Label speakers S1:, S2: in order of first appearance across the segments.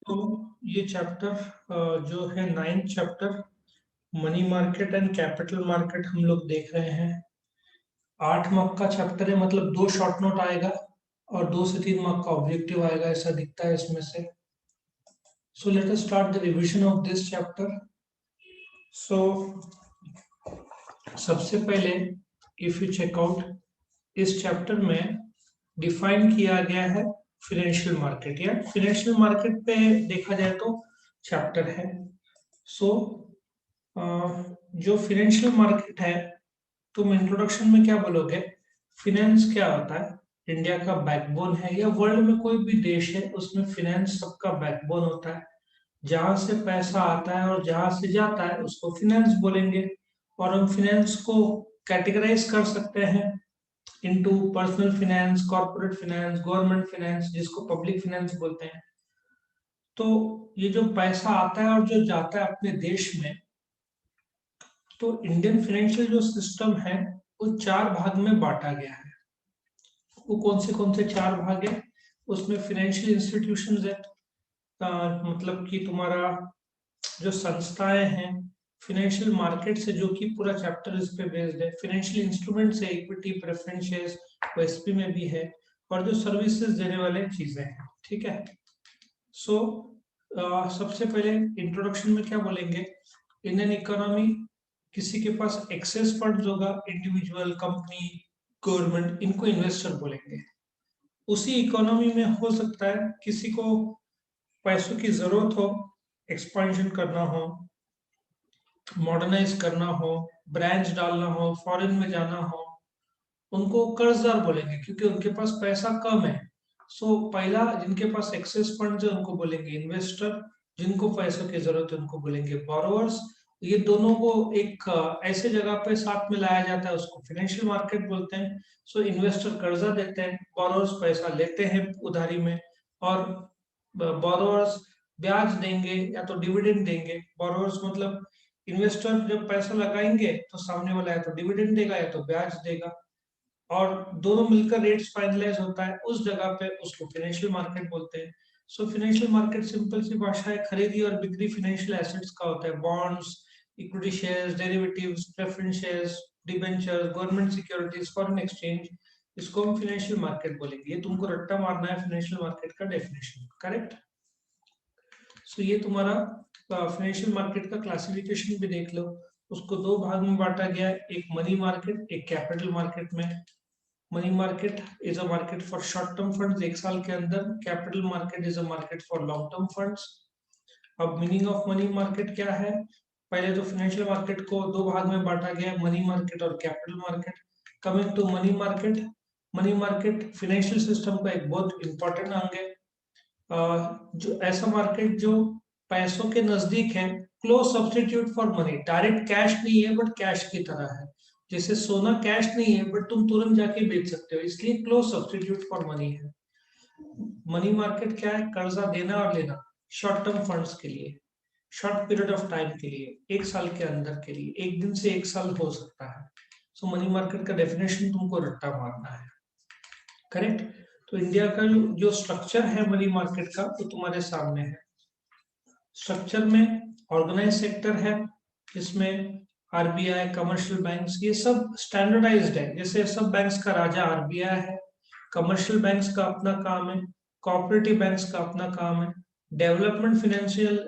S1: तो ये चैप्टर जो है 9th chapter money market and capital market हम लोग देख रहे हैं। 8 मार्क का चैप्टर है, मतलब 2 शॉर्ट नोट आएगा और 2 से 3 मार्क का ऑब्जेक्टिव आएगा, ऐसा दिखता है इसमें से। So let us start the revision of this chapter. So सबसे पहले इफ यू चेक आउट, इस चैप्टर में डिफाइन किया गया है फिनेंशियल मार्केट, या फिनेंशियल मार्केट पे देखा जाए तो चैप्टर है। सो जो फिनेंशियल मार्केट है, तुम इंट्रोडक्शन में क्या बोलोगे? फिनेंस क्या होता है? इंडिया का बैकबोन है, या वर्ल्ड में कोई भी देश है उसमें फिनेंस सबका बैकबोन होता है। जहां से पैसा आता है और जहां से जाता है उसको फिनेंस बोलेंगे। और हम फिनेंस को कैटेगराइज कर सकते हैं into personal finance, corporate finance, government finance, जिसको पब्लिक फिनेंस बोलते हैं। तो ये जो पैसा आता है और जो जाता है अपने देश में, तो इंडियन फाइनेंशियल जो सिस्टम है वो 4 भाग में बांटा गया है। वो कौन से 4 भाग है? उसमें फाइनेंशियल इंस्टीट्यूशंस है, मतलब कि तुम्हारा जो संस्थाएं हैं, फाइनेंशियल मार्केट से, जो कि पूरा चैप्टर इस पे बेस्ड है। फाइनेंशियल इंस्ट्रूमेंट्स है, इक्विटी, प्रेफरेंस शेयर्स, वो एसपी में भी है। और जो सर्विसेज देने वाले चीजें हैं, ठीक है। सो सबसे पहले इंट्रोडक्शन में क्या बोलेंगे? इंडियन इकोनॉमी, किसी के पास एक्सेस फंड्स होगा, इंडिविजुअल, कंपनी, गवर्नमेंट, इनको इन्वेस्टर बोलेंगे। उसी इकोनॉमी में हो सकता है किसी को पैसों की जरूरत हो, एक्सपेंशन करना हो, मॉडर्नाइज करना हो, ब्रांच डालना हो, फॉरेन में जाना हो, उनको कर्जदार बोलेंगे क्योंकि उनके पास पैसा कम है। सो पहला, जिनके पास एक्सेस फंड है उनको बोलेंगे इन्वेस्टर, जिनको पैसों की जरूरत है उनको बोलेंगे बोरोवर्स। ये दोनों को एक ऐसे जगह पे साथ में लाया जाता है, उसको फाइनेंशियल मार्केट बोलते हैं। सो इन्वेस्टर कर्जा देते हैं, बोरोवर्स पैसा लेते हैं उधारी में, और बोरोवर्स ब्याज देंगे या तो डिविडेंड देंगे। बोरोवर्स मतलब इन्वेस्टर जब पैसा लगाएंगे तो सामने वाला या तो डिविडेंड देगा या तो ब्याज देगा, और दोनों मिलकर रेट्स फाइनलाइज होता है, उस जगह पे उसको फाइनेंशियल मार्केट बोलते हैं। सो फाइनेंशियल मार्केट सिंपल सी भाषा है, खरीदी और बिक्री फाइनेंशियल एसेट्स का होता है। Bonds, equity shares, derivatives, preference shares, debenture, government securities, foreign exchange, इसको हम फाइनेंशियल मार्केट बोलेंगे। ये तुमको रट्टा मारना है फिनेंशियल मार्केट का डेफिनेशन, करेक्ट? सो ये तुम्हारा फाइनेंशियल मार्केट का क्लासिफिकेशन भी देख लो। उसको 2 भाग में बांटा गया है, एक मनी मार्केट, एक कैपिटल मार्केट में। Money market is a market for short term funds, 1 साल के अंदर। Capital market is a market for long term funds. अब मीनिंग ऑफ मनी मार्केट क्या है? पहले तो फाइनेंशियल मार्केट को 2 भाग में बांटा गया है, मनी मार्केट और capital market. Coming to money market, money market financial system का एक बहुत इंपॉर्टेंट अंग है। जो ऐसा मार्केट जो पैसों के नजदीक है, close substitute for money, direct cash नहीं है बट कैश की तरह है। जैसे सोना कैश नहीं है बट तुम तुरंत जाके बेच सकते हो, इसलिए क्लोज सब्स्टिट्यूट फॉर मनी है। मनी मार्केट क्या है? कर्जा देना और लेना शॉर्ट टर्म फंड्स के लिए, शॉर्ट पीरियड ऑफ टाइम के लिए, 1 साल के अंदर के लिए, 1 दिन से 1 साल हो सकता है। सो मनी मार्केट का डेफिनेशन तुमको रट्टा मारना है, करेक्ट? तो इंडिया का जो स्ट्रक्चर है मनी मार्केट का, वो तुम्हारे सामने है। स्ट्रक्चर में ऑर्गेनाइज सेक्टर है, जिसमें आरबीआई, कमर्शियल बैंक्स, ये सब स्टैंडर्डाइज्ड है। जैसे सब बैंक्स का राजा आरबीआई है, कमर्शियल बैंक्स का अपना काम है, कोऑपरेटिव बैंक्स का अपना काम है, डेवलपमेंट फाइनेंशियल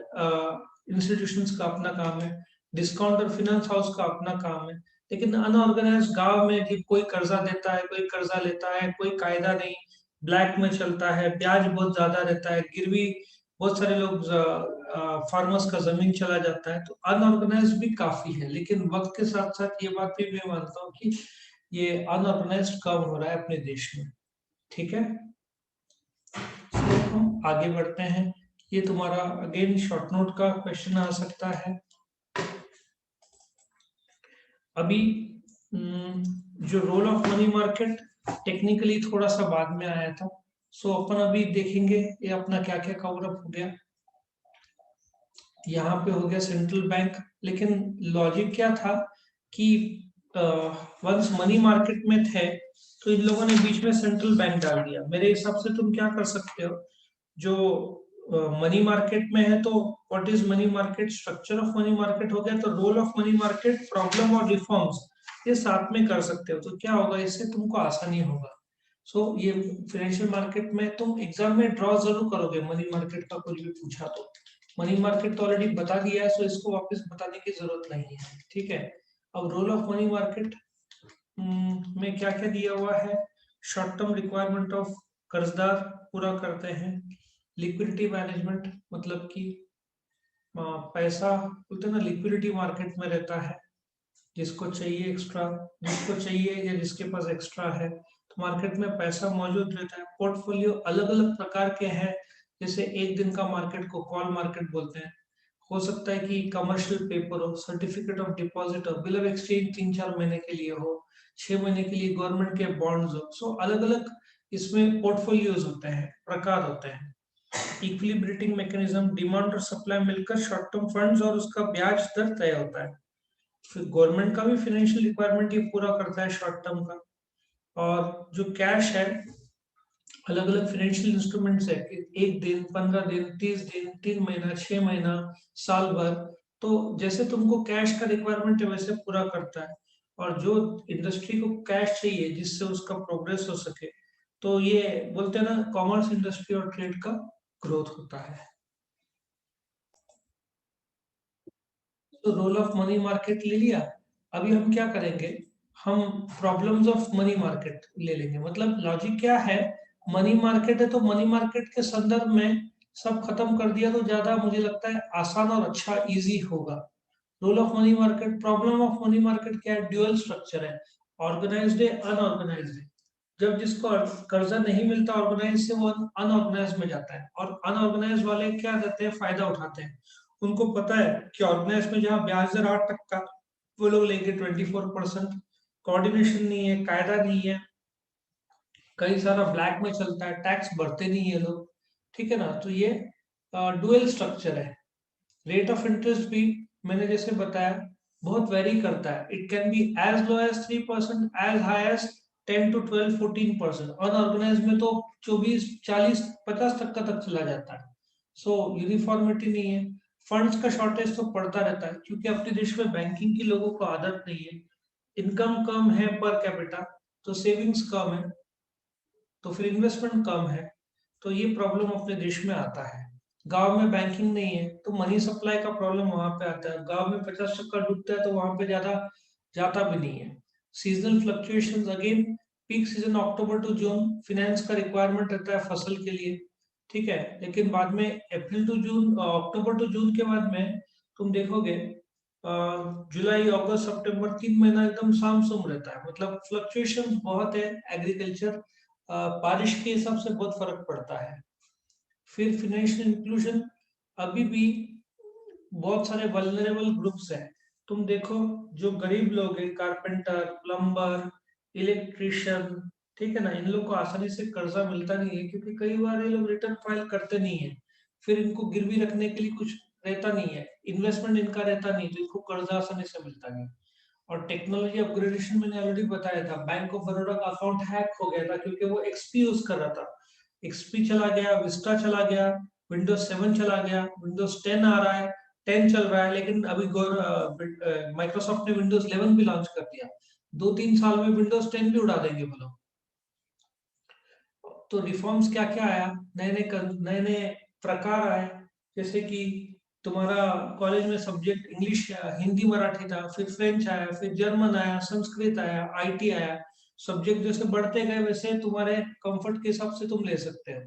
S1: इंस्टीट्यूशंस का अपना काम है, डिस्काउंट और फिनेंस हाउस का अपना काम है। लेकिन अनऑर्गेनाइज गांव में जब कोई कर्जा देता है, कोई कर्जा लेता है, कोई कायदा नहीं, ब्लैक में चलता है, ब्याज बहुत ज्यादा रहता है, गिरवी, बहुत सारे लोग, फार्मर्स का जमीन चला जाता है, तो अनऑर्गेनाइज भी काफी है। लेकिन वक्त के साथ साथ ये बात भी मैं मानता हूँ कि ये अनऑर्गेनाइज कम हो रहा है अपने देश में, ठीक है। तो हम आगे बढ़ते हैं। ये तुम्हारा अगेन शॉर्ट नोट का क्वेश्चन आ सकता है। अभी जो role of money market technically थोड़ा सा बाद में आया था, सो अपन अभी देखेंगे ये अपना क्या क्या कवर अप हो गया। यहाँ पे हो गया सेंट्रल बैंक, लेकिन लॉजिक क्या था कि वंस मनी मार्केट में थे तो इन लोगों ने बीच में सेंट्रल बैंक डाल दिया। मेरे हिसाब से तुम क्या कर सकते हो, जो मनी मार्केट में है तो what is money market, structure of money market हो गया, तो role of money market, problem और रिफॉर्म्स ये साथ में कर सकते हो, तो क्या होगा, इससे तुमको आसानी होगा। सो ये फाइनेंशियल मार्केट में तुम एग्जाम में ड्रॉ जरूर करोगे, मनी मार्केट का कुछ भी पूछा तो। मनी मार्केट तो ऑलरेडी बता दिया है, सो इसको वापस बताने की जरूरत नहीं है, ठीक है। अब रोल ऑफ मनी मार्केट में क्या क्या दिया हुआ है, शॉर्ट टर्म रिक्वायरमेंट ऑफ कर्जदार पूरा करते हैं, लिक्विडिटी मैनेजमेंट मतलब कि पैसा बोलते हैं ना, लिक्विडिटी मार्केट में रहता है, जिसको चाहिए एक्स्ट्रा, जिसको चाहिए या जिसके पास एक्स्ट्रा है तो मार्केट में पैसा मौजूद रहता है। पोर्टफोलियो अलग अलग प्रकार के हैं, जैसे एक दिन का मार्केट को कॉल मार्केट बोलते हैं, हो सकता है कि कमर्शियल पेपर हो, सर्टिफिकेट ऑफ डिपॉजिट हो, बिल ऑफ एक्सचेंज 3-4 महीने के लिए हो, 6 महीने के लिए गवर्नमेंट के बॉन्ड्स हो। सो अलग अलग इसमें पोर्टफोलियोज होते हैं, प्रकार होते हैं। इक्विलिब्रेटिंग मैकेनिज्म, डिमांड और सप्लाई मिलकर शॉर्ट टर्म फंड्स और उसका ब्याज दर तय होता है। फिर गवर्नमेंट का भी फाइनेंशियल रिक्वायरमेंट ये पूरा करता है शॉर्ट टर्म का। और जो कैश है, अलग अलग फाइनेंशियल इंस्ट्रूमेंट्स है, 1 दिन, 15 दिन, 30 दिन, 3 महीना, 6 महीना, साल भर। तो जैसे तुमको कैश का रिक्वायरमेंट है वैसे पूरा करता है। और जो इंडस्ट्री को कैश चाहिए जिससे उसका प्रोग्रेस हो सके, तो ये बोलते हैं ना, कॉमर्स, इंडस्ट्री और ट्रेड का ग्रोथ होता है। तो रोल ऑफ मनी मार्केट ले लिया। अभी हम क्या करेंगे, हम प्रॉब्लम्स ऑफ मनी मार्केट ले लेंगे। मतलब लॉजिक क्या है, मनी मार्केट है तो मनी मार्केट के संदर्भ में सब खत्म कर दिया तो ज्यादा मुझे लगता है आसान और अच्छा इजी होगा। Role of money market, problem of money market क्या है, ड्यूअल स्ट्रक्चर है, ऑर्गेनाइज्ड है, अनऑर्गेनाइज्ड है। जब जिसको कर्जा नहीं मिलता ऑर्गेनाइज से, वो अनऑर्गेनाइज में जाता है, और अनऑर्गेनाइज वाले क्या करते हैं, फायदा उठाते हैं। उनको पता है कि ऑर्गेनाइज में जहाँ ब्याज दर 8% वो लोग लेंगे 24%। कोऑर्डिनेशन नहीं है, कायदा नहीं है, कई सारा ब्लैक में चलता है, टैक्स भरते नहीं है लोग, ठीक है ना। तो ये डुअल स्ट्रक्चर है। रेट ऑफ इंटरेस्ट भी मैंने जैसे बताया बहुत वेरी करता है, it can be as low as 3%, as high as 10 to 12, 14%। Unorganised में तो 24, 40, 50 तक का तक चला जाता है। सो यूनिफॉर्मिटी नहीं है। फंड्स का शॉर्टेज तो पड़ता रहता है, क्योंकि अपने देश में बैंकिंग की लोगों को आदत नहीं है, इनकम कम है पर कैपिटा, तो सेविंग्स कम है, तो फिर इन्वेस्टमेंट कम है, तो ये प्रॉब्लम अपने देश में आता है। गांव में बैंकिंग नहीं है तो मनी सप्लाई का प्रॉब्लम वहां पे आता है, गांव में 50 टक्का डूबता है तो वहां पे ज्यादा जाता भी नहीं है। Seasonal fluctuations again, peak season October to June finance का रिक्वायरमेंट रहता है फसल के लिए, ठीक है। लेकिन बाद में अप्रैल टू जून, अक्टूबर टू जून के बाद में तुम देखोगे जुलाई, अगस्त, सितंबर 3 महीना एकदम सामसूम रहता है, मतलब फ्लक्चुएशंस बहुत है। एग्रीकल्चर, बारिश के हिसाब से बहुत फर्क पड़ता है। फिर फाइनेंशियल इंक्लूजन, अभी भी बहुत सारे वल्नरेबल ग्रुप्स हैं। तुम देखो, जो गरीब लोग हैं, कारपेंटर, प्लम्बर, इलेक्ट्रिशियन, ठीक है ना, इन लोग को आसानी से कर्जा मिलता नहीं है, क्योंकि कई बार ये लोग रिटर्न फाइल करते नहीं है। फिर इनको गिरवी रखने के लिए कुछ रहता नहीं है, इन्वेस्टमेंट इनका रहता नहीं, तो इनको कर्जा आसानी से मिलता नहीं। और टेक्नोलॉजी अपग्रेडेशन मैंने ऑलरेडी बताया था, बैंक ऑफ बड़ौदा का अकाउंट हैक हो गया था क्योंकि वो एक्सपी यूज कर रहा था। एक्सपी चला गया, विस्टा चला गया, विंडोज 7 चला गया, विंडोज 10 आ रहा है, 10 चल रहा है, लेकिन अभी माइक्रोसॉफ्ट ने विंडोज 11 भी लॉन्च कर दिया। 2-3 साल में विंडोज 10 भी उड़ा देंगे वो लोग। तो रिफॉर्म्स क्या क्या आया, नए नए नए प्रकार आए, जैसे कि तुम्हारा कॉलेज में सब्जेक्ट इंग्लिश, हिंदी, मराठी था, फिर फ्रेंच आया, फिर जर्मन आया, संस्कृत आया, आईटी आया। सब्जेक्ट जैसे बढ़ते गए वैसे तुम्हारे कंफर्ट के हिसाब से तुम ले सकते हो।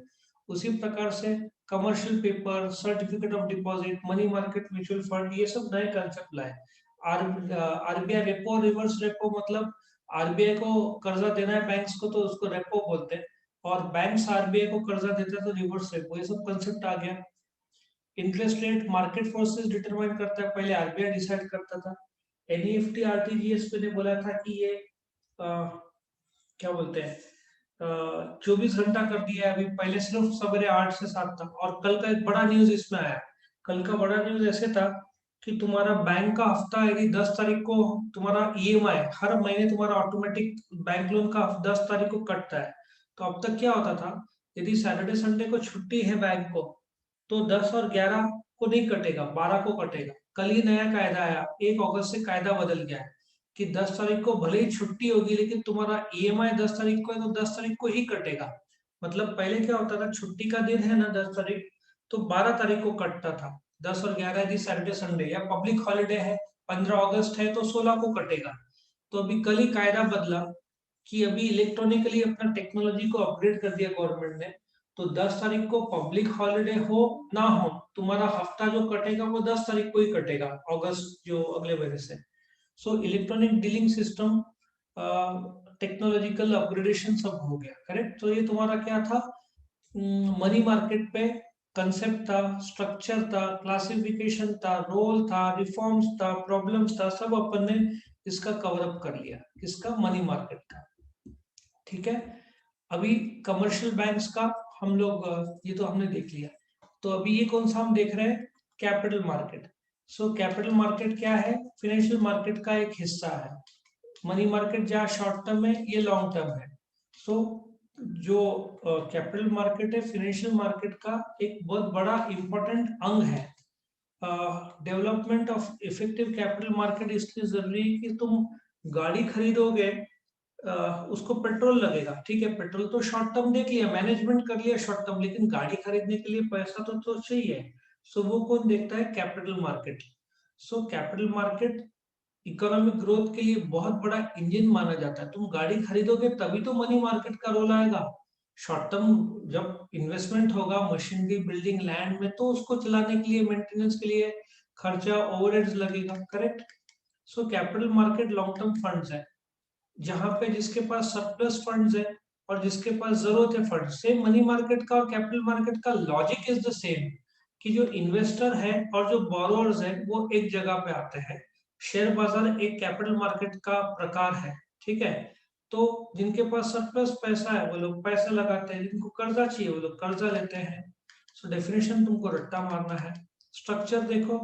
S1: उसी प्रकार से commercial paper, certificate of deposit, money market, mutual fund, ये सब नए कंसेप्ट लाए। आरबीआई रेपो, रिवर्स रेपो, मतलब आरबीआई को कर्जा देना है बैंक्स को तो उसको रेपो बोलते हैं, और बैंक्स आरबीआई को कर्जा देता है तो रिवर्स रेपो, ये सब कंसेप्ट आ गया। Interest rate market forces determine करता है, पहले आरबीआई डिसाइड करता था। एनईएफटी, आरटीजीएस मैंने बोला था कि ये क्या बोलते हैं, 24 घंटा कर दिया है अभी, पहले सिर्फ सवेरे 8 से 7 तक। और कल का एक बड़ा न्यूज इसमें आया, कल का बड़ा न्यूज ऐसे था कि तुम्हारा बैंक का हफ्ता यदि 10 तारीख को, तुम्हारा ईएमआई हर महीने तुम्हारा ऑटोमेटिक बैंक लोन का 10 तारीख को कटता है। तो अब तक क्या होता था, यदि सैटरडे संडे को छुट्टी है बैंक को, तो 10 और 11 को नहीं कटेगा, 12 को कटेगा। कल ही नया कायदा आया, 1 अगस्त से कायदा बदल गया है कि 10 तारीख को भले ही छुट्टी होगी लेकिन तुम्हारा ईएमआई 10 तारीख को है तो 10 तारीख को ही कटेगा। मतलब पहले क्या होता था, छुट्टी का दिन है ना 10 तारीख, तो 12 तारीख को कटता था। 10 और 11 यदि सैटरडे संडे या पब्लिक हॉलीडे है, 15 अगस्त है तो 16 को कटेगा। तो अभी कल ही कायदा बदला कि अभी इलेक्ट्रॉनिकली अपना टेक्नोलॉजी को अपग्रेड कर दिया गवर्नमेंट ने। तो 10 तारीख को पब्लिक हॉलीडे हो ना हो, तुम्हारा हफ्ता जो कटेगा वो 10 तारीख को ही कटेगा, अगस्त जो अगले महीने से। So electronic dealing system, technological upgradation सब हो गया, करेक्ट। तो ये तुम्हारा क्या था, मनी मार्केट पे कंसेप्ट था, स्ट्रक्चर था, क्लासिफिकेशन था, रोल था, रिफॉर्म्स था, प्रॉब्लम्स था, सब अपन ने इसका कवर अप कर लिया, किसका, मनी मार्केट का। ठीक है। अभी कमर्शियल बैंक्स का हम लोग ये तो हमने देख लिया। तो अभी ये कौन सा हम देख रहे हैं, capital market. So capital market क्या है, फाइनेंशियल मार्केट का एक हिस्सा है। मनी मार्केट जहाँ शॉर्ट टर्म है, ये लॉन्ग टर्म है। सो जो कैपिटल मार्केट है, फाइनेंशियल मार्केट का एक बहुत बड़ा इंपॉर्टेंट अंग है। Development of effective capital market इसलिए जरूरी है कि तुम गाड़ी खरीदोगे, उसको पेट्रोल लगेगा, ठीक है, पेट्रोल तो शॉर्ट टर्म देख लिया, मैनेजमेंट कर लिया शॉर्ट टर्म, लेकिन गाड़ी खरीदने के लिए पैसा तो चाहिए। सो वो कौन देखता है, capital market. So capital market economic growth के लिए बहुत बड़ा इंजन माना जाता है। तुम गाड़ी खरीदोगे तभी तो मनी मार्केट का रोल आएगा। शॉर्ट टर्म जब इन्वेस्टमेंट होगा मशीनरी, बिल्डिंग, लैंड में, तो उसको चलाने के लिए, मेंटेनेंस के लिए खर्चा, ओवरहेड्स लगेगा, correct. So capital market long term funds है, जहां पे जिसके पास सरप्लस फंड्स है और जिसके पास जरूरत है फंड। सेम मनी मार्केट का और कैपिटल मार्केट का लॉजिक इज द सेम, कि जो इन्वेस्टर है और जो बोरोअर्स है वो एक जगह पे आते हैं। शेयर बाजार एक कैपिटल मार्केट का प्रकार है, ठीक है। तो जिनके पास सरप्लस पैसा है वो लोग पैसा लगाते हैं, जिनको कर्जा चाहिए वो लोग कर्जा लेते हैं। सो डेफिनेशन तुमको रट्टा मारना है। स्ट्रक्चर देखो,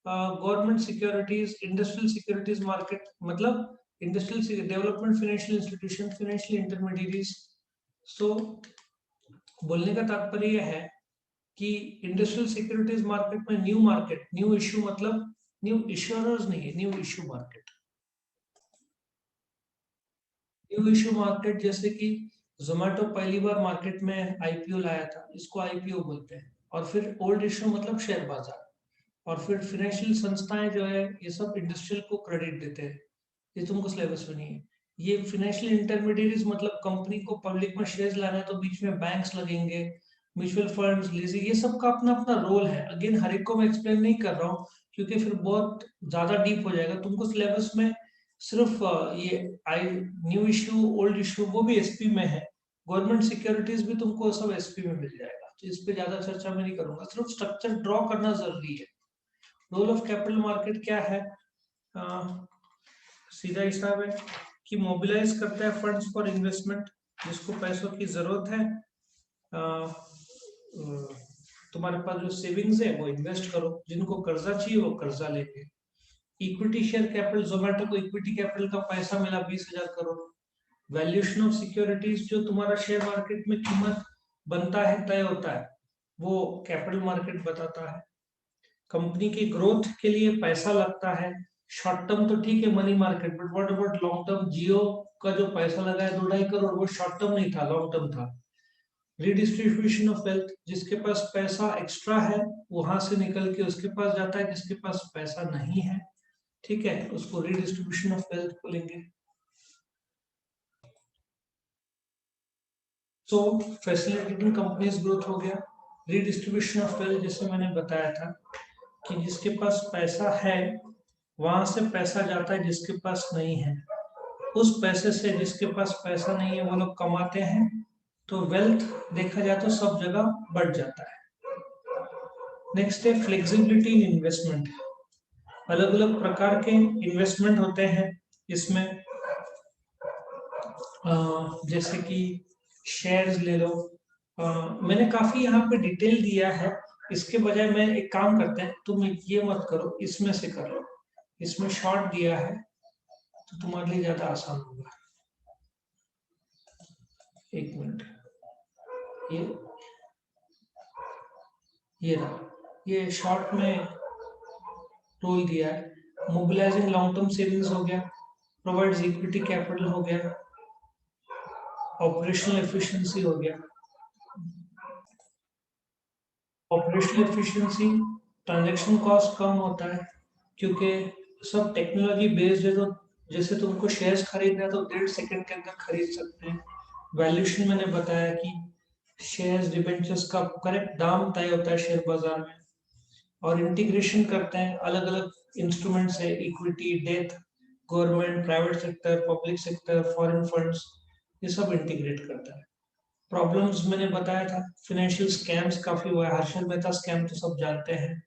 S1: government securities, industrial securities market, मतलब industrial development financial institution, financial intermediaries. So बोलने का तात्पर्य यह है कि इंडस्ट्रियल सिक्योरिटीज मार्केट में न्यू मार्केट, न्यू इश्यू मतलब न्यू इश्योरर्स नहीं है, new issue market. New issue market जैसे कि जोमेटो पहली बार मार्केट में आईपीओ लाया था, इसको आईपीओ बोलते हैं। और फिर ओल्ड इश्यू मतलब शेयर बाजार। और फिर फाइनेंशियल संस्थाएं जो है ये सब इंडस्ट्रियल को क्रेडिट देते हैं, ये तुमको सिलेबस में नहीं है। ये फाइनेंशियल इंटरमीडिएरीज मतलब कंपनी को पब्लिक में शेयर्स लाना है तो बीच में बैंक्स लगेंगे, म्यूचुअल फंड्स, लीजिंग, ये सब का अपना अपना रोल है। अगेन हर एक को मैं एक्सप्लेन नहीं कर रहा हूँ क्योंकि फिर बहुत ज्यादा डीप हो जाएगा। तुमको सिलेबस में सिर्फ ये I knew issue, old issue वो भी एसपी में है, गवर्नमेंट सिक्योरिटीज भी तुमको सब एसपी में मिल जाएगा। तो इस पे ज्यादा चर्चा मैं नहीं करूंगा, सिर्फ स्ट्रक्चर ड्रॉ करना जरूरी है। रोल ऑफ कैपिटल मार्केट क्या है, सीधा हिसाब है कि मोबिलाइज करता है फंड्स फॉर इन्वेस्टमेंट, जिसको पैसों की जरूरत है। तुम्हारे पास जो सेविंग्स है वो इन्वेस्ट करो, जिनको कर्जा चाहिए वो कर्जा लेंगे। इक्विटी शेयर कैपिटल, जोमेटो को इक्विटी कैपिटल का पैसा मिला 20,000 करोड़। वैल्यूएशन ऑफ सिक्योरिटीज, जो तुम्हारा शेयर मार्केट में कीमत बनता है, तय होता है, वो कैपिटल मार्केट बताता है। कंपनी की ग्रोथ के लिए पैसा लगता है, शॉर्ट टर्म तो ठीक है money market, but what about long term. Jio का जो पैसा लगा है 2-2.5 करोड़, वो शॉर्ट टर्म नहीं था, लॉन्ग टर्म था। रीडिस्ट्रीब्यूशन ऑफ वेल्थ, जिसके पास पैसा एक्स्ट्रा है वहां से निकल के उसके पास जाता है जिसके पास पैसा नहीं है, ठीक है, उसको रीडिस्ट्रीब्यूशन ऑफ वेल्थ बोलेंगे। सो फैसिलिटेटिंग कंपनीज ग्रोथ हो गया। रीडिस्ट्रीब्यूशन ऑफ वेल्थ जैसे मैंने बताया था कि जिसके पास पैसा है वहां से पैसा जाता है जिसके पास नहीं है, उस पैसे से जिसके पास पैसा नहीं है वो लोग कमाते हैं, तो वेल्थ देखा जाए तो सब जगह बढ़ जाता है। नेक्स्ट है फ्लेक्सिबिलिटी इन इन्वेस्टमेंट। अलग अलग प्रकार के इन्वेस्टमेंट होते हैं इसमें, जैसे कि शेयर्स ले लो। मैंने काफी यहाँ पे डिटेल दिया है, इसके बजाय मैं एक काम करते हैं, तुम ये मत करो, इसमें से कर लो। इसमें शॉर्ट दिया है तो तुम्हारे लिए ज्यादा आसान होगा। एक मिनट, ये ये रहा, ये शॉर्ट में रोल दिया है। मोबिलाइजिंग लॉन्ग टर्म सेविंग्स हो गया, प्रोवाइड्स इक्विटी कैपिटल हो गया, ऑपरेशनल एफिशिएंसी हो गया। ऑपरेशनल एफिशिएंसी, ट्रांजैक्शन कॉस्ट कम होता है क्योंकि सब टेक्नोलॉजी बेस्ड है, तो जैसे तुमको शेयर्स खरीदना है तो 1.5 सेकंड के अंदर खरीद सकते हैं। वैल्यूएशन मैंने बताया कि शेयर्स डिबेंचर्स का करेक्ट दाम तय होता है शेयर बाजार में। और इंटीग्रेशन करते हैं अलग अलग इंस्ट्रूमेंट्स है, equity, death, government, private sector, public sector, foreign funds, ये सब इंटीग्रेट करता है। प्रॉब्लम्स मैंने बताया था, फाइनेंशियल स्कैम्स काफी हुआ है, हर्षद मेहता स्कैम तो सब जानते हैं।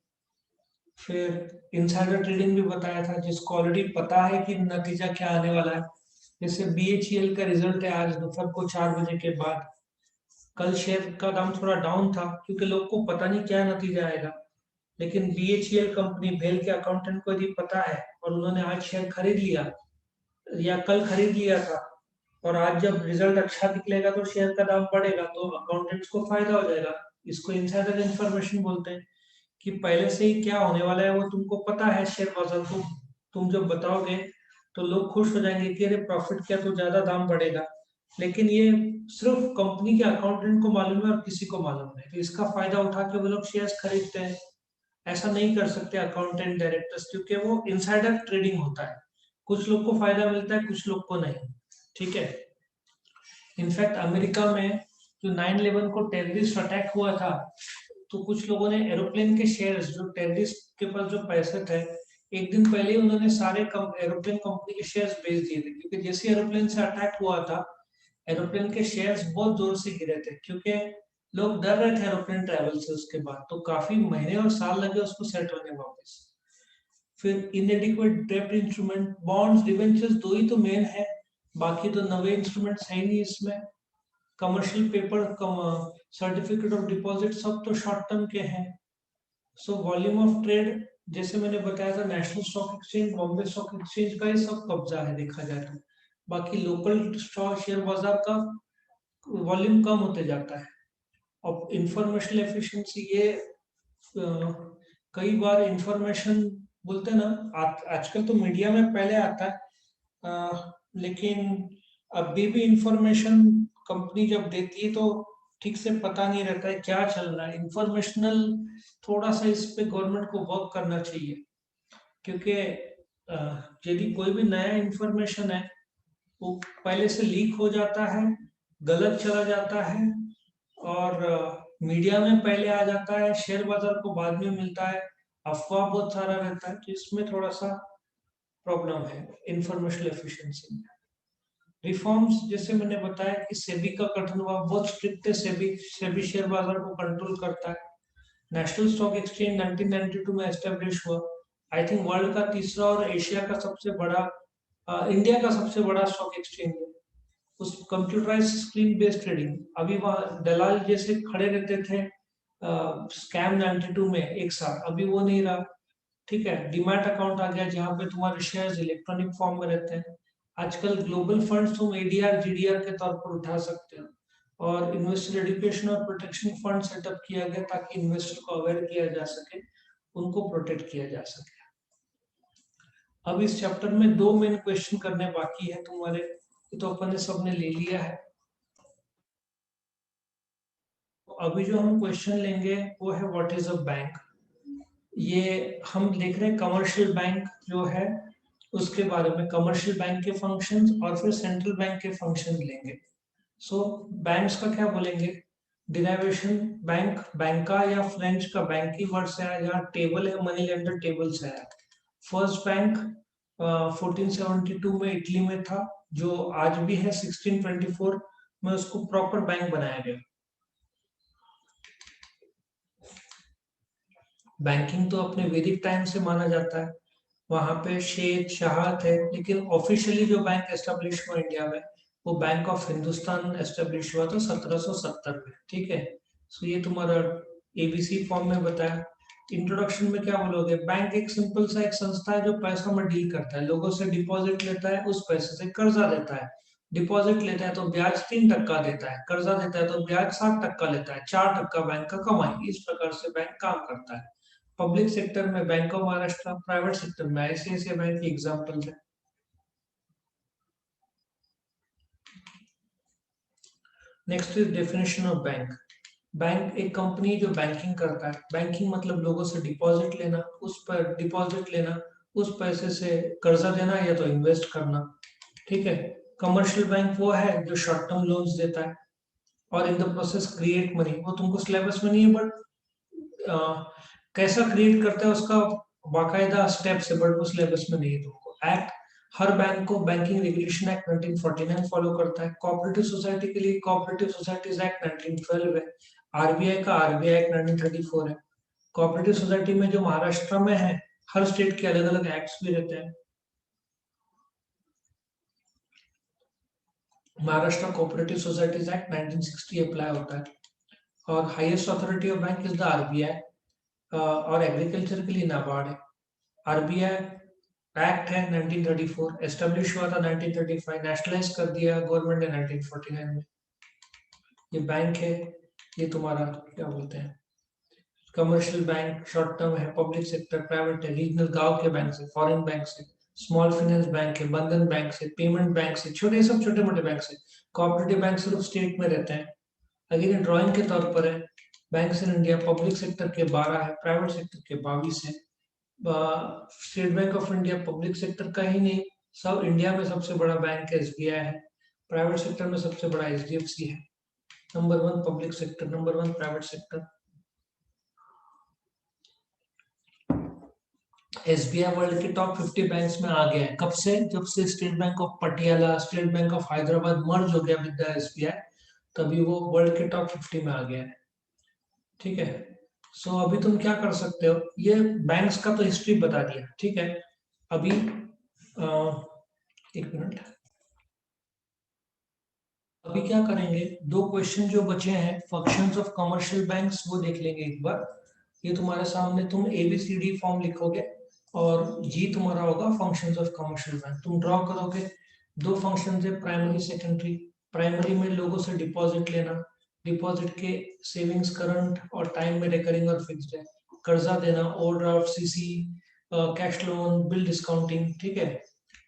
S1: फिर इनसाइडर ट्रेडिंग भी बताया था, जिसको ऑलरेडी पता है कि नतीजा क्या आने वाला है। जैसे बीएचईएल का रिजल्ट है आज दोपहर को 4 बजे के बाद। कल शेयर का दाम थोड़ा डाउन था क्योंकि लोग को पता नहीं क्या नतीजा आएगा, लेकिन बीएचईएल कंपनी भेल के अकाउंटेंट को यदि पता है और उन्होंने आज शेयर खरीद लिया या कल खरीद लिया था, और आज जब रिजल्ट अच्छा निकलेगा तो शेयर का दाम बढ़ेगा, तो अकाउंटेंट्स को फायदा हो जाएगा। इसको इनसाइडर इन्फॉर्मेशन बोलते हैं, कि पहले से ही क्या होने वाला है वो तुमको पता है। शेयर बाजार तुम जब बताओगे तो लोग खुश हो जाएंगे कि अरे प्रॉफिट किया तो ज्यादा दाम बढ़ेगा। लेकिन ये सिर्फ कंपनी के अकाउंटेंट को मालूम है और किसी को मालूम नहीं, तो इसका फायदा उठा के वो लोग शेयर्स खरीदते हैं। ऐसा नहीं कर सकते अकाउंटेंट डायरेक्टर्स, क्योंकि वो इनसाइडर ट्रेडिंग होता है। कुछ लोग को फायदा मिलता है, कुछ लोग को नहीं। ठीक है। इनफैक्ट अमेरिका में जो 9/11 को टेररिस्ट अटैक हुआ था, तो कुछ लोगों ने एरोप्लेन के शेयर्स, जो टेररिस्ट के पास जो पैसे थे, एक दिन पहले ही उन्होंने सारे एरोप्लेन कंपनी के शेयर्स बेच दिए थे, क्योंकि जैसे एरोप्लेन से अटैक हुआ था, एरोप्लेन के शेयर्स बहुत जोर से गिरे थे, क्योंकि लोग डर रहे थे एरोप्लेन ट्रैवल से। उसके बाद तो काफी महीने और साल लगे उसको सेट होने वापस। फिर इनएडिक्वेट डेब्ट इंस्ट्रूमेंट, बॉन्ड्स, डिवेंचर्स, दो ही तो मेन है, बाकी तो नवे इंस्ट्रूमेंट्स है ही नहीं इसमें। Commercial paper, certificate of deposit, सब तो शॉर्ट टर्म के हैं। सो वॉल्यूम ऑफ ट्रेड, जैसे मैंने बताया था, national stock exchange, Bombay stock exchange का ही सब कब्जा है देखा जाए तो। बाकी लोकल स्टॉक शेयर बाजार का वॉल्यूम कम होते जाता है। और इंफॉर्मेशन एफिशिएंसी, ये कई बार इंफॉर्मेशन बोलते हैं ना, आजकल तो मीडिया में पहले आता है, लेकिन अभी भी इंफॉर्मेशन कंपनी जब देती है तो ठीक से पता नहीं रहता है क्या चल रहा है। इंफॉर्मेशनल थोड़ा सा इस पे गवर्नमेंट को वर्क करना चाहिए, क्योंकि यदि कोई भी नया इंफॉर्मेशन है वो पहले से लीक हो जाता है, गलत चला जाता है, और मीडिया में पहले आ जाता है, शेयर बाजार को बाद में मिलता है, अफवाह बहुत सारा रहता है, तो इसमें थोड़ा सा प्रॉब्लम है इंफॉर्मेशन एफिशिएंसी में। रिफॉर्म्स, जैसे मैंने बताया कि सेबी का गठन हुआ, बहुत स्ट्रिक्ट है सेबी। सेबी शेयर बाजार को कंट्रोल करता है। नेशनल स्टॉक एक्सचेंज 1992 में एस्टेब्लिश हुआ। आई थिंक वर्ल्ड का तीसरा और एशिया का सबसे बड़ा, इंडिया का सबसे बड़ा स्टॉक एक्सचेंज है। उस कंप्यूटराइज स्क्रीन बेस्ड ट्रेडिंग, अभी वहाँ दलाल जैसे खड़े रहते थे स्कैम 92 में एक साथ, अभी वो नहीं रहा। ठीक है, डीमैट अकाउंट आ गया जहाँ पे तुम्हारे शेयर्स इलेक्ट्रॉनिक फॉर्म में रहते हैं। आजकल ग्लोबल फंड्स तुम एडीआर जीडीआर के तौर पर उठा सकते हो। और इन्वेस्टर एजुकेशन और प्रोटेक्शन फंड सेटअप किया गया ताकि इन्वेस्टर को अवेयर किया जा सके, उनको प्रोटेक्ट किया जा सके। अब इस चैप्टर में 2 मेन क्वेश्चन करने बाकी है तुम्हारे, ये तो अपन ने सबने ले लिया है। अभी जो हम क्वेश्चन लेंगे वो है व्हाट इज अ बैंक। ये हम देख रहे हैं कमर्शियल बैंक जो है उसके बारे में, कमर्शियल बैंक के फंक्शंस और फिर सेंट्रल बैंक के फंक्शंस लेंगे। सो बैंक्स का क्या बोलेंगे, डिराइवेशन, बैंक, बैंका या फ्रेंच का बैंक की वर्ड से आया, यहाँ टेबल है, मनी लेंडर टेबल से आया। फर्स्ट बैंक 1472 में इटली में था, जो आज भी है 1624 में उसको प्रॉपर बैंक बनाया गया। बैंकिंग तो अपने वैदिक टाइम से माना जाता है, वहां पे शेख शाह थे, लेकिन ऑफिशियली जो बैंक एस्टेब्लिश हुआ इंडिया में वो बैंक ऑफ हिंदुस्तान एस्टेब्लिश हुआ था 1770 में। ठीक है। सो ये तुम्हारा एबीसी फॉर्म में बताया। इंट्रोडक्शन में क्या बोलोगे, बैंक एक सिंपल सा एक संस्था है जो पैसा में डील करता है, लोगों से डिपॉजिट लेता है, उस पैसे से कर्जा देता है, डिपॉजिट लेता है तो ब्याज 3% देता है, कर्जा देता है तो ब्याज 7% लेता है, 4% बैंक का कमाई। इस प्रकार से बैंक काम करता है। पब्लिक सेक्टर में bank of Maharashtra, private sector में आईसीआईसीआई बैंक की एग्जाम्पल है। Next is definition of bank. Bank एक कंपनी जो बैंकिंग करता है। बैंकिंग मतलब लोगों से डिपॉजिट लेना, उस पर डिपॉजिट लेना, उस पैसे से कर्जा देना या तो इन्वेस्ट करना। ठीक है। कमर्शियल बैंक वो है जो शॉर्ट टर्म लोन्स देता है और in the process create money. वो तुमको सिलेबस में नहीं है, बट कैसा क्रिएट करता है उसका बाकायदा स्टेप्स है, बट वो सिलेबस में नहीं है तुमको। एक्ट, हर बैंक को बैंकिंग रेगुलेशन एक्ट 1949 फॉलो करता है। कोऑपरेटिव सोसाइटी के लिए कोऑपरेटिव सोसाइटीज एक्ट 1912 है। आरबीआई का आरबीआई एक्ट 1934 है। कोऑपरेटिव सोसाइटी में जो महाराष्ट्र में है, हर स्टेट के अलग अलग एक्ट्स भी रहते हैं। Maharashtra cooperative societies act 1960 apply होता है। और highest authority of bank is the RBI, और एग्रीकल्चर के लिए नाबार्ड है। आरबीआई एक्ट है 1934, एस्टेब्लिश हुआ था 1935, नेशनलाइज कर दिया गवर्नमेंट ने 1949 में। ये बैंक है, ये तुम्हारा क्या बोलते हैं, कमर्शियल बैंक, शॉर्ट टर्म है, पब्लिक सेक्टर, प्राइवेट है, रीजनल गांव के बैंक से, फॉरेन बैंक से, स्मॉल फाइनेंस बैंक है, बंधन बैंक से, पेमेंट बैंक से, छोटे सब छोटे मोटे बैंक से। कोऑपरेटिव बैंक सिर्फ स्टेट में रहते हैं। अगर ये ड्राइंग के तौर पर है, bank in India public sector के 12 है, प्राइवेट सेक्टर के 22 है। State bank of India public sector का ही नहीं, सब इंडिया में सबसे बड़ा बैंक एसबीआई है। प्राइवेट सेक्टर में सबसे बड़ा एचडीएफसी है। Number 1 public sector, number 1 private sector. SBI world के टॉप 50 बैंक्स में आ गया है। कब से? जब से state bank of Patiala, state bank of Hyderabad मर्ज हो गया विद द एसबीआई, तभी वो वर्ल्ड के टॉप 50 में आ गया है। ठीक है। सो अभी तुम क्या कर सकते हो, ये बैंक्स का तो हिस्ट्री बता दिया। ठीक है। अभी एक मिनट, अभी क्या करेंगे, दो क्वेश्चन जो बचे हैं फंक्शंस ऑफ कमर्शियल बैंक्स वो देख लेंगे एक बार। ये तुम्हारे सामने, तुम एबीसीडी फॉर्म लिखोगे और जी तुम्हारा होगा फंक्शंस ऑफ कमर्शियल बैंक। तुम ड्रॉ करोगे, दो फंक्शन है, प्राइमरी सेकेंडरी। प्राइमरी में लोगों से डिपॉजिट लेना, डिपॉजिट के सेविंग्स करंट और टाइम में रिकरिंग और फिक्स्ड है। कर्जा देना, overdraft, CC, cash loan, bill discounting. ठीक है।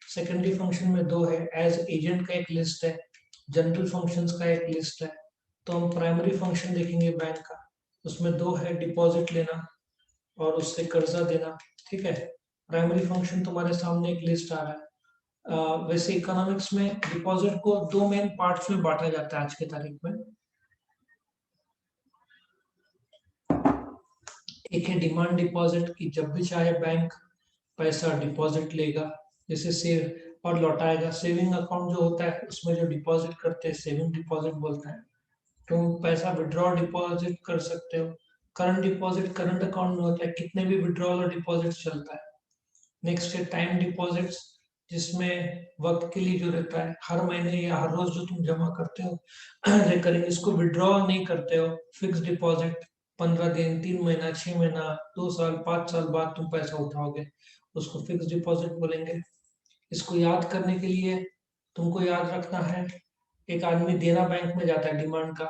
S1: सेकेंडरी फंक्शन में दो है, एज एजेंट का एक लिस्ट है, जनरल फंक्शंस का एक लिस्ट है। तो हम प्राइमरी फंक्शन देखेंगे बैंक का, उसमें दो है, डिपॉजिट लेना और उससे कर्जा देना। ठीक है। प्राइमरी फंक्शन तुम्हारे सामने एक लिस्ट आ रहा है। वैसे इकोनॉमिक्स में डिपॉजिट को दो मेन पार्ट्स में बांटा जाता है आज की तारीख में। एक है डिमांड डिपॉजिट, की जब भी चाहे बैंक पैसा डिपॉजिट लेगा, जैसे सेव और लौटाएगा। सेविंग अकाउंट जो होता है उसमें जो डिपॉजिट करते हैं सेविंग डिपॉजिट बोलते हैं। तुम पैसा विड्रॉ डिपॉजिट कर सकते हो। करंट डिपॉजिट करंट अकाउंट में होता है, कितने भी विड्रॉल और डिपॉजिट चलता है। नेक्स्ट है टाइम डिपॉजिट्स, जिसमें वक्त के लिए जो रहता है, हर महीने या हर रोज जो तुम जमा करते हो रिकरिंग, इसको विड्रॉ नहीं करते हो। फिक्स डिपॉजिट, 15 दिन, 3 महीना, 6 महीना, 2 साल, 5 साल बाद तुम पैसा उठाओगे, उसको फिक्स डिपॉजिट बोलेंगे। इसको याद करने के लिए तुमको याद रखना है, एक आदमी देना बैंक में जाता है डिमांड का,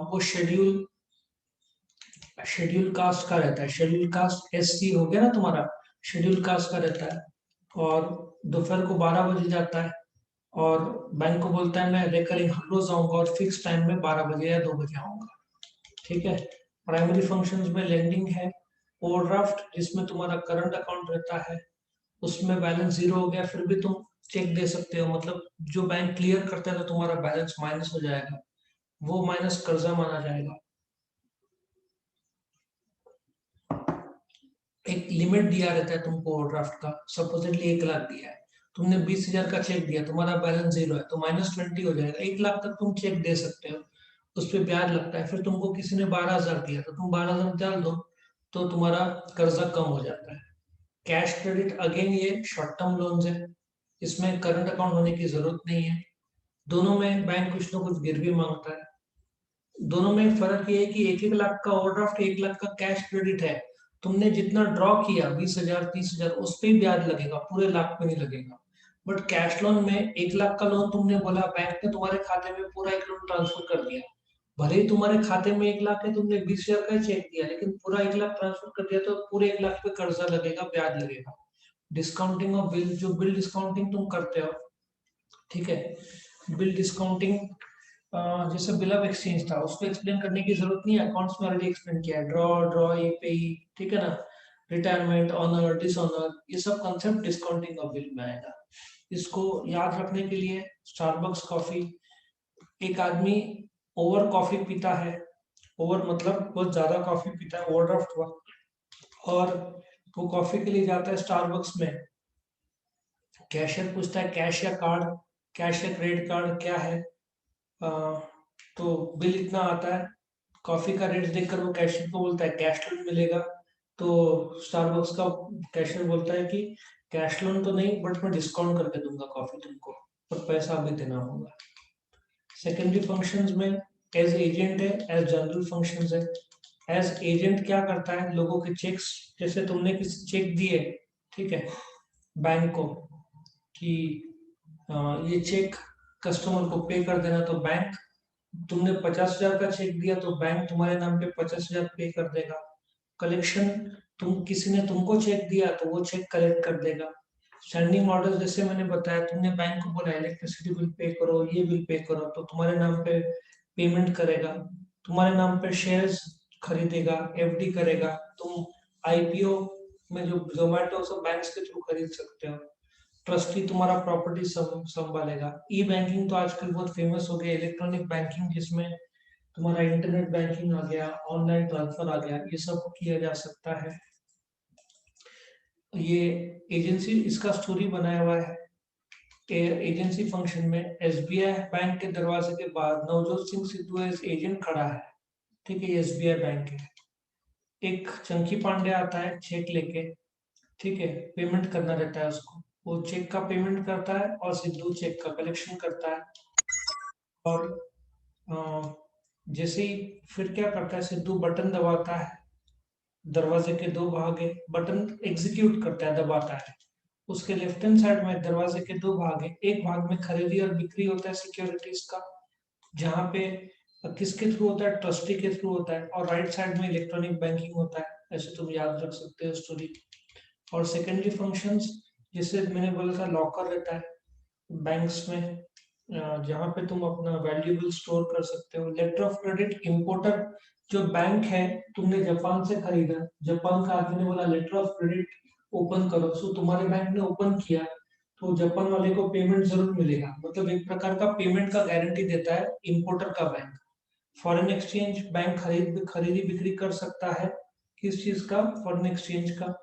S1: वो शेड्यूल शेड्यूल कास्ट का रहता है। शेड्यूल कास्ट एससी हो गया ना तुम्हारा, शेड्यूल कास्ट का रहता है। और दोपहर को 12 बजे जाता है और बैंक को बोलता है मैं रिकरिंग हर रोज आऊंगा और फिक्स टाइम में 12 बजे या 2 बजे आऊंगा। ठीक है। प्राइमरी फंक्शंस में लेंडिंग है, ओवरड्राफ्ट जिसमें तुम्हारा करंट अकाउंट रहता है, उसमें बैलेंस जीरो हो गया फिर भी तुम चेक दे सकते हो, मतलब जो बैंक क्लियर करता है तो तुम्हारा बैलेंस माइनस हो जाएगा, वो माइनस कर्जा माना जाएगा। एक लिमिट दिया रहता है तुमको ओवरड्राफ्ट का, सपोजिटली 1 लाख दिया है, तुमने 20,000 का चेक दिया, तुम्हारा बैलेंस जीरो है तो -20 हो जाएगा। 1 लाख तक तुम चेक दे सकते हो, उस पर ब्याज लगता है। फिर तुमको किसी ने 12,000 दिया तो तुम 12,000 डाल दो, तो तुम्हारा कर्जा कम हो जाता है। कैश क्रेडिट अगेन ये शॉर्ट टर्म लोन्स है, इसमें करंट अकाउंट होने की जरूरत नहीं है। दोनों में बैंक कुछ ना कुछ गिरवी मांगता है। दोनों में फर्क ये है कि 1-1 लाख का ओवरड्राफ्ट, 1 लाख का कैश क्रेडिट है। तुमने जितना ड्रॉ किया 20,000 30,000 उस पर ही ब्याज लगेगा, पूरे लाख पे नहीं लगेगा। बट कैश लोन में 1 लाख का लोन तुमने बोला, बैंक ने तुम्हारे खाते में पूरा 1 लाख ट्रांसफर कर दिया। भले ही तुम्हारे खाते में 1 लाख है, तुमने 20,000 का चेक दिया, लेकिन पूरा 1 लाख ट्रांसफर कर दिया तो पूरे 1 लाख पे कर्जा लगेगा, ब्याज लगेगा। डिस्काउंटिंग ऑफ बिल, जो बिल डिस्काउंटिंग तुम करते हो, ठीक है, बिल डिस्काउंटिंग जैसे बिल ऑफ एक्सचेंज था, उसको एक्सप्लेन करने की जरूरत नहीं है, अकाउंट्स में ऑलरेडी एक्सप्लेन किया है, ड्रॉ ड्रॉ ए पे, ठीक है ना, रिटायरमेंट, ऑनर, डिसऑनर, ये सब कंसेप्ट डिस्काउंटिंग ऑफ बिल में आएगा। इसको याद रखने के लिए स्टारबक्स कॉफी, एक आदमी ओवर कॉफी पीता है, ओवर मतलब बहुत ज्यादा कॉफी पीता है, ओवरड्राफ्ट हुआ, और वो कॉफी के लिए जाता है स्टारबक्स में, कैशियर पूछता है कैश या कार्ड, कैश या क्रेडिट कार्ड क्या है, अ, तो बिल इतना आता है, कॉफी का रेट देखकर वो कैशियर को बोलता है कैश लोन मिलेगा, तो स्टारबक्स का कैशियर बोलता है कि कैश लोन तो नहीं, बट मैं डिस्काउंट करके दूंगा कॉफी तुमको, पर पैसा अभी देना होगा। सेकेंडरी फंक्शंस में एज एजेंट है, एज जनरल फंक्शंस है। एज एजेंट क्या करता है, लोगों के चेक्स, जैसे तुमने किसी चेक दिए, ठीक है, बैंक को, कि ये चेक कस्टमर को पे कर देना, तो बैंक, तुमने 50,000 का चेक दिया तो बैंक तुम्हारे नाम पे 50,000 पे कर देगा। कलेक्शन, तुम, किसी ने तुमको चेक दिया तो वो चेक कलेक्ट कर देगा। स्टैंडिंग ऑर्डर, जैसे मैंने बताया, तुमने बैंक को बोला इलेक्ट्रिसिटी बिल पे करो, ये बिल पे करो, तो तुम्हारे नाम पे पेमेंट करेगा, तुम्हारे नाम पे शेयर्स खरीदेगा, एफडी करेगा, तुम आईपीओ में जो जोमेटो सब बैंक्स के थ्रू खरीद सकते हो, ट्रस्टी तुम्हारा प्रॉपर्टी संभालेगा। ई बैंकिंग तो आजकल बहुत फेमस हो गया, इलेक्ट्रॉनिक बैंकिंग, जिसमें तुम्हारा इंटरनेट बैंकिंग आ गया, ऑनलाइन ट्रांसफर आ गया, ये सब किया जा सकता है। ये एजेंसी, इसका स्टोरी बनाया हुआ है एजेंसी फंक्शन में। एसबीआई बैंक के दरवाजे के बाद नवजोत सिंह सिद्धू एज एजेंट खड़ा है, ठीक है, ये एसबीआई बैंक है। एक चंकी पांडे आता है चेक लेके, ठीक है, पेमेंट करना रहता है उसको, वो चेक का पेमेंट करता है और सिद्धू चेक का कलेक्शन करता है। और अ, जैसे ही फिर क्या करता है, सिद्धू बटन दबाता है, दरवाजे के दो भाग है, बटन एग्जीक्यूट करता है, दबाता है, उसके लेफ्ट हैंड साइड में दरवाजे के दो भाग है, एक भाग में खरीदी और बिक्री होता है सिक्योरिटीज का, जहाँ पे किसके थ्रू होता है, ट्रस्टी के थ्रू होता है, और राइट साइड में इलेक्ट्रॉनिक बैंकिंग होता है। ऐसे तुम याद रख सकते हो स्टोरी। और सेकेंडरी फंक्शंस, जैसे मैंने बोला था, लॉकर रहता है बैंक्स में, जहाँ पे तुम अपना वैल्यूएबल स्टोर कर सकते हो। लेटर ऑफ क्रेडिट, इंपोर्टर, जो बैंक है, तुमने जापान से खरीदा, जापान का आदमी ने बोला लेटर ऑफ क्रेडिट ओपन करो, सो तुम्हारे बैंक ने ओपन किया, तो जापान वाले को पेमेंट जरूर मिलेगा, मतलब एक प्रकार का पेमेंट का गारंटी देता है इंपोर्टर का बैंक। फॉरेन एक्सचेंज, बैंक खरीदी बिक्री कर सकता है, किस चीज का, फॉरेन एक्सचेंज का।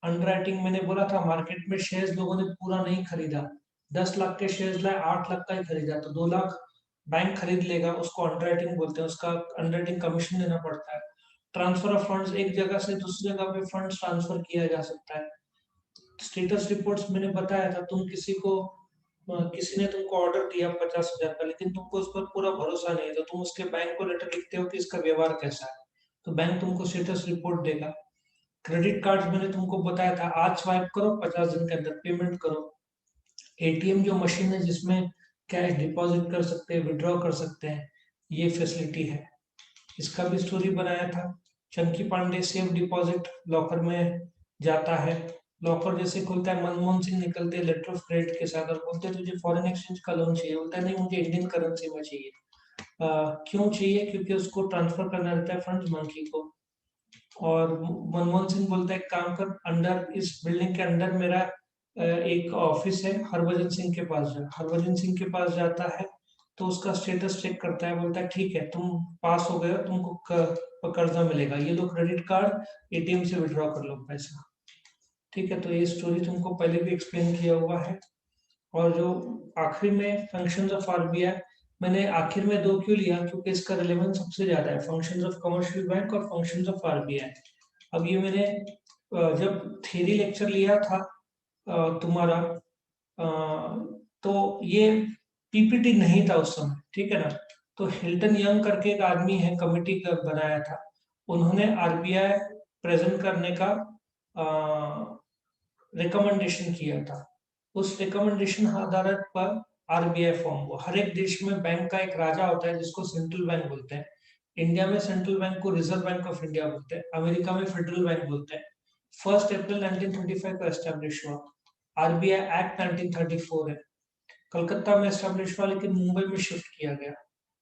S1: अंडरराइटिंग, मैंने बोला था मार्केट में शेयर्स लोगों ने पूरा नहीं खरीदा, 10 लाख के शेयर्स लाए, 8 लाख का ही खरीदा, तो 2 लाख बैंक खरीद लेगा, उसको अंडरराइटिंग बोलते हैं, उसका अंडरराइटिंग कमीशन देना पड़ता है। ट्रांसफर ऑफ फंड्स, एक जगह से दूसरी जगह पे फंड्स ट्रांसफर किया जा सकता है। स्टेटस रिपोर्ट्स मैंने बताया था, तुम किसी को, किसी ने तुमको ऑर्डर दिया 50,000 का, लेकिन तुमको उस पर पूरा भरोसा नहीं है, तो तुम उसके बैंक को लेटर लिखते हो कि इसका व्यवहार कैसा है, तो बैंक तुमको स्टेटस रिपोर्ट देगा। क्रेडिट कार्ड मैंने तुमको बताया था, आज स्वाइप करो, 50 दिन के अंदर पेमेंट करो। एटीएम जो मशीन है, जिसमें कैश डिपॉजिट कर सकते हैं, विड्रॉ कर सकते हैं, ये फैसिलिटी है। इसका भी स्टोरी बनाया था। Chunky Panday safe deposit locker में जाता है, लॉकर जैसे खुलता है, मनमोहन सिंह निकलते हैं लेटर ऑफ क्रेडिट के साथ और बोलते हैं तुझे फॉरेन एक्सचेंज का लोन चाहिए, बोलता है नहीं मुझे इंडियन करेंसी में चाहिए। क्यों चाहिए, क्योंकि उसको ट्रांसफर करना रहता है फंड मंकी को। और मनमोहन सिंह बोलता है एक काम कर, अंडर इस बिल्डिंग के अंदर मेरा एक ऑफिस है, हरभजन सिंह के पास जा, हरभजन सिंह के पास जाता है, तो उसका स्टेटस चेक करता है, बोलता है ठीक है तुम पास हो गए हो, तुमको कर्जा मिलेगा, ये लो क्रेडिट कार्ड, एटीएम से विड्रॉ कर लो पैसा। ठीक है, तो ये स्टोरी तुमको पहले भी एक्सप्लेन किया हुआ है। और जो आखिरी में फंक्शंस ऑफ आरबीआई, मैंने आखिर में दो क्यों लिया, क्योंकि इसका रिलेवेंस सबसे ज्यादा है, फंक्शंस ऑफ कमर्शियल बैंक और फंक्शंस ऑफ आरबीआई। अब ये मैंने जब थ्योरी लेक्चर लिया था तुम्हारा, अ, तो ये पीपीटी नहीं था उस समय, ठीक है ना, तो हिल्टन यंग करके एक आदमी है, कमिटी का बनाया था, उन्होंने आरबीआई प्रेजेंट करने का रिकमेंडेशन किया था। उस रिकमेंडेशन आधारित पर आरबीआई फॉर्म हुआ। हर एक देश में बैंक का एक राजा होता है जिसको सेंट्रल बैंक बोलते हैं। इंडिया में सेंट्रल बैंक को रिजर्व बैंक ऑफ इंडिया बोलते हैं, अमेरिका में फेडरल बैंक बोलते हैं। 1 अप्रैल 1935 को एस्टेब्लिश हुआ। आरबीआई एक्ट 1934 है। कलकत्ता में एस्टेब्लिश हुआ लेकिन मुंबई में शिफ्ट किया गया।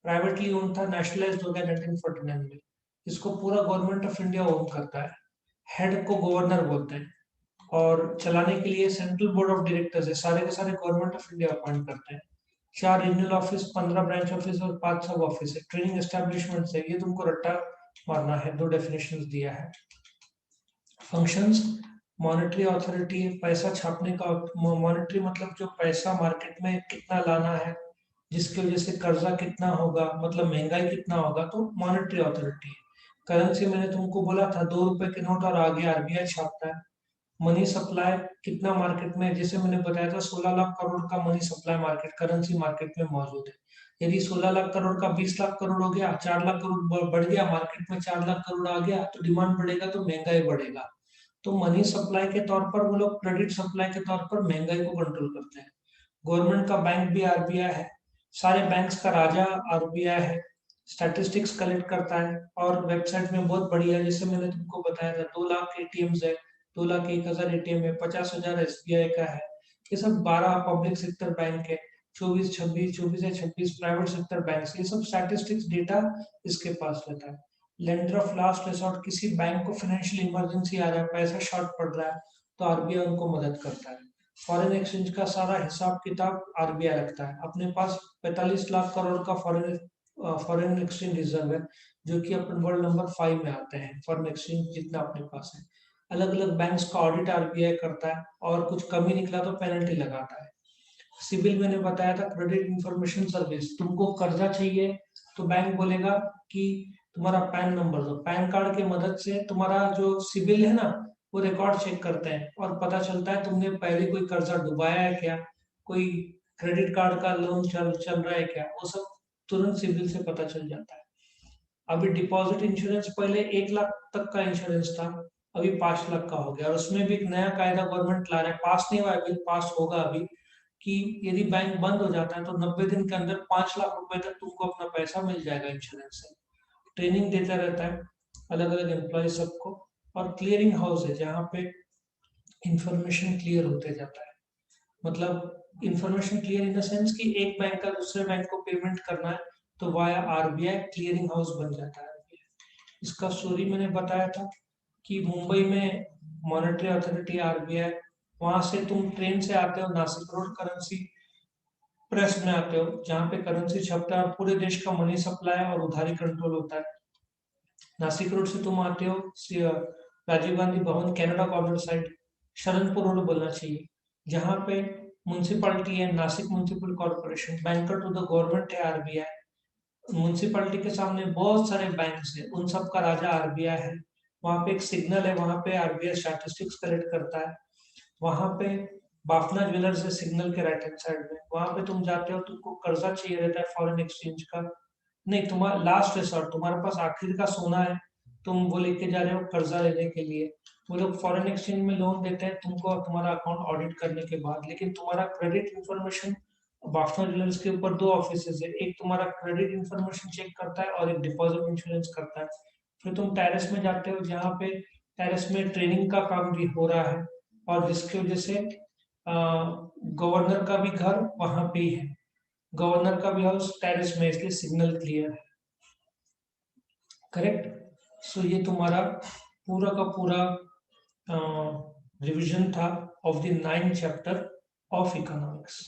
S1: प्राइवेटली ओन था, नेशनलाइज्ड हो गया 1949 में। इसको पूरा गवर्नमेंट ऑफ इंडिया ओन करता है। हेड को गवर्नर बोलते हैं और चलाने के लिए सेंट्रल बोर्ड ऑफ डायरेक्टर्स है, सारे के सारे गवर्नमेंट ऑफ इंडिया अपॉइंट करते हैं। 4 रीजनल ऑफिस, 15 ब्रांच ऑफिस और 5 सब ऑफिस है। ट्रेनिंग एस्टेब्लिशमेंट है, ये तुमको रट्टा मारना है, 2 डेफिनेशन दिया है। फंक्शंस, मॉनेटरी अथॉरिटी, पैसा छापने का। मॉनेटरी मतलब जो पैसा मार्केट में कितना लाना है, जिसकी वजह से कर्जा कितना होगा, मतलब महंगाई कितना होगा, तो मॉनेटरी अथॉरिटी है। करेंसी मैंने तुमको बोला था, 2 रुपए के नोट और आगे आरबीआई छापता है। मनी सप्लाई कितना मार्केट में, जैसे मैंने बताया था 16 लाख करोड़ का money supply market, currency market में मौजूद है। यदि 16 लाख करोड़ का 20 लाख करोड़ हो गया, 4 लाख करोड़ बढ़ गया, मार्केट में 4 लाख करोड़ आ गया, तो डिमांड बढ़ेगा तो महंगाई बढ़ेगा। तो मनी सप्लाई के तौर पर वो लोग क्रेडिट सप्लाई के तौर पर महंगाई को कंट्रोल करते हैं। गवर्नमेंट का बैंक भी आरबीआई है। सारे बैंक्स का राजा आरबीआई है। स्टैटिस्टिक्स कलेक्ट करता है और वेबसाइट में बहुत बढ़िया है, जैसे मैंने तुमको बताया था 2 लाख एटीएम्स है, 2,01,000 एटीएम है, 50,000 एसबीआई का है। ये सब 12 पब्लिक सेक्टर बैंक है, 24 प्राइवेट सेक्टर बैंक, ये सब स्टैटिस्टिक्स डेटा इसके पास रहता है। लेंडर ऑफ लास्ट रिसोर्ट, किसी बैंक को फाइनेंशियल इमरजेंसी आ रहा है, पैसा शॉर्ट पड़ रहा है, तो आरबीआई उनको मदद करता है। फॉरेन एक्सचेंज का सारा हिसाब किताब आरबीआई रखता है। अपने पास 45 लाख करोड़ का फॉरेन एक्सचेंज रिजर्व है, जो कि अपन वर्ल्ड नंबर 5 में आते हैं फॉरेन एक्सचेंज जितना अपने पास है। अलग अलग बैंक्स का ऑडिट आरबीआई करता है और कुछ कमी निकला तो पेनल्टी लगाता है। सिबिल मैंने बताया था, क्रेडिट इंफॉर्मेशन सर्विस। तुमको कर्जा चाहिए तो बैंक बोलेगा कि तुम्हारा पैन नंबर दो। पैन कार्ड की मदद से तुम्हारा जो सिबिल है ना, वो रिकॉर्ड चेक करते हैं और पता चलता है तुमने पहले कोई कर्जा डुबाया है क्या, कोई क्रेडिट कार्ड का लोन चल चल रहा है क्या, वो सब तुरंत सिबिल से पता चल जाता है। अभी डिपॉजिट इंश्योरेंस, पहले 1 लाख तक का इंश्योरेंस था, अभी 5 लाख का हो गया। और उसमें भी एक नया कायदा गवर्नमेंट ला रहा है, पास नहीं हुआ है, बिल पास होगा अभी, कि यदि बैंक बंद हो जाता है तो 90 दिन के अंदर 5 लाख रुपए तक तुमको अपना पैसा मिल जाएगा इंश्योरेंस से। ट्रेनिंग देता रहता है अलग अलग एम्प्लॉय सबको। और क्लियरिंग हाउस है जहाँ पे इंफॉर्मेशन क्लियर होते जाता है। मतलब information clear in the sense कि एक बैंक का दूसरे बैंक को पेमेंट करना है तो वाया आरबीआई क्लियरिंग हाउस बन जाता है। इसका स्टोरी मैंने बताया था कि मुंबई में मॉनेटरी अथॉरिटी आरबीआई, वहां से तुम ट्रेन से आते हो नासिक रोड करेंसी प्रेस में आते हो जहाँ पे करेंसी छपता है और पूरे देश का मनी सप्लाई और उधारी कंट्रोल होता है। नासिक रोड से तुम आते हो Rajiv Gandhi Bhavan, Canada corner side, Sharanpur road बोलना चाहिए, जहाँ पे म्यूनसिपालिटी है Nashik municipal corporation, banker to the government है आरबीआई। म्यूनसिपालिटी के सामने बहुत सारे बैंक है, उन सब का राजा आरबीआई है। वहाँ पे एक सिग्नल है, वहाँ पे आरबीआई स्टैटिस्टिक्स कलेक्ट करता है। वहाँ पे बाफना ज्वेलर्स है सिग्नल के राइट हैंड साइड में, वहाँ पे तुम जाते हो, तुमको कर्जा चाहिए रहता है फॉरेन एक्सचेंज का। नहीं, तुम्हारा लास्ट रिसोर्ट, तुम्हारे पास आखिर का सोना है, तुम वो लेके जा रहे हो कर्जा लेने के लिए। वो लोग फॉरेन एक्सचेंज में लोन देते हैं तुमको तुम्हारा अकाउंट ऑडिट करने के बाद, लेकिन तुम्हारा क्रेडिट इंफॉर्मेशन, बाफना ज्वेलर्स के ऊपर 2 ऑफिसेज है, एक तुम्हारा क्रेडिट इंफॉर्मेशन चेक करता है और एक डिपॉजिट इंश्योरेंस करता है। फिर तुम टेरेस में जाते हो जहाँ पे टेरेस में ट्रेनिंग का काम भी हो रहा है और जिसकी वजह से गवर्नर का भी घर वहां पे ही है, गवर्नर का भी हाउस टेरेस में, इसलिए सिग्नल क्लियर है। करेक्ट। सो ये तुम्हारा पूरा का पूरा रिवीजन था of the 9th chapter of economics.